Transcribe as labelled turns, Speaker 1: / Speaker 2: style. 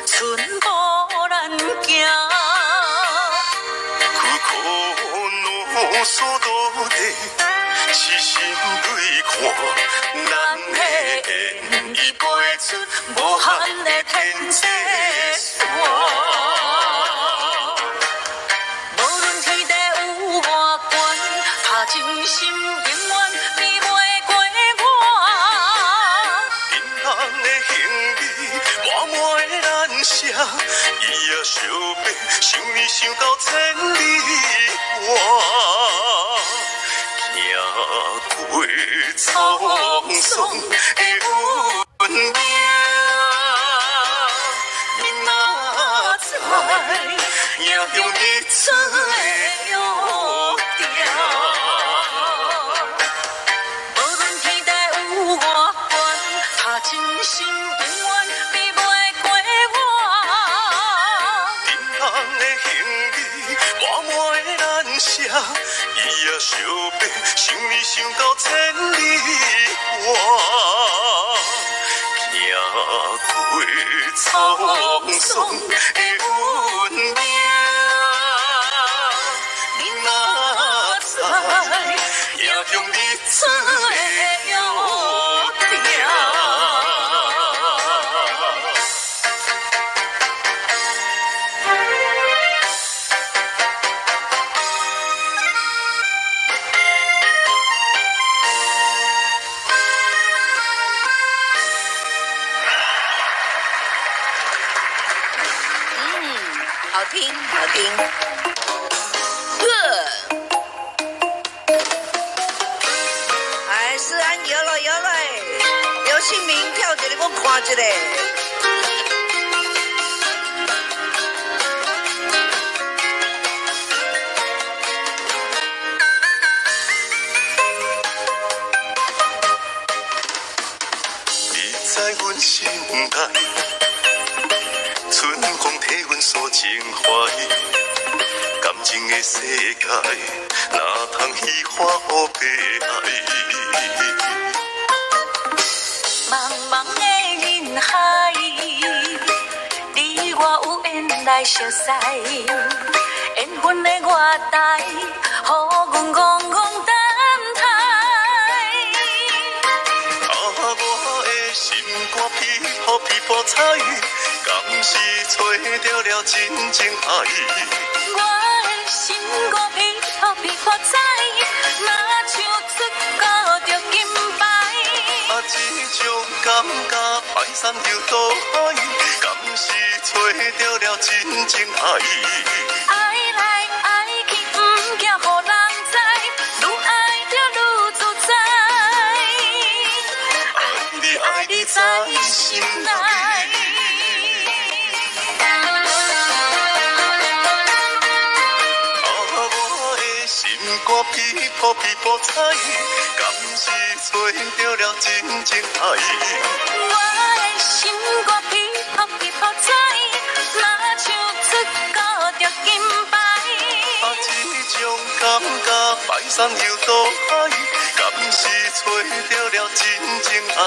Speaker 1: 寸步难行。
Speaker 2: 苦苦努所到底，痴心对看，咱的缘已飞出无限的天际线。
Speaker 1: 无论天地有外悬，他真心永远比袂过我。
Speaker 2: 因人的行李满满的难舍，伊也相逼，想你想到千里外，行过沧桑的运命，你哪知也用日子的约定。
Speaker 1: 无论天地有外悬，他真心永远比袂过我。
Speaker 2: 因人的行李满满的难舍，伊也相逼，想你想到千里外，行过沧桑的运命，你哪知也用日子的约定。
Speaker 3: 好听，好听。哎，思安摇了摇了，刘姓名跳一个，我看一个。
Speaker 2: 你在阮心内，春风替阮锁情怀，感情的世界哪通虚化黑白爱？
Speaker 1: 茫茫的人海，你我有缘来相识，缘分的月台，予阮戆戆等待。
Speaker 2: 我的心肝皮破皮破彩，敢是找到了真正爱？
Speaker 1: 我的心肝皮破皮破彩，若像出高着金牌。
Speaker 2: 这种感觉排山又倒海，敢是找到了真正爱？
Speaker 1: 爱来爱去，不惊予人知，愈爱着愈自在。爱你在心内。
Speaker 2: 肝皮破皮破彩，敢是找到了真正爱？
Speaker 1: 我的心肝皮破皮破彩，若像出高着金牌。
Speaker 2: 这种感觉排山又倒海，敢是找到了真正爱？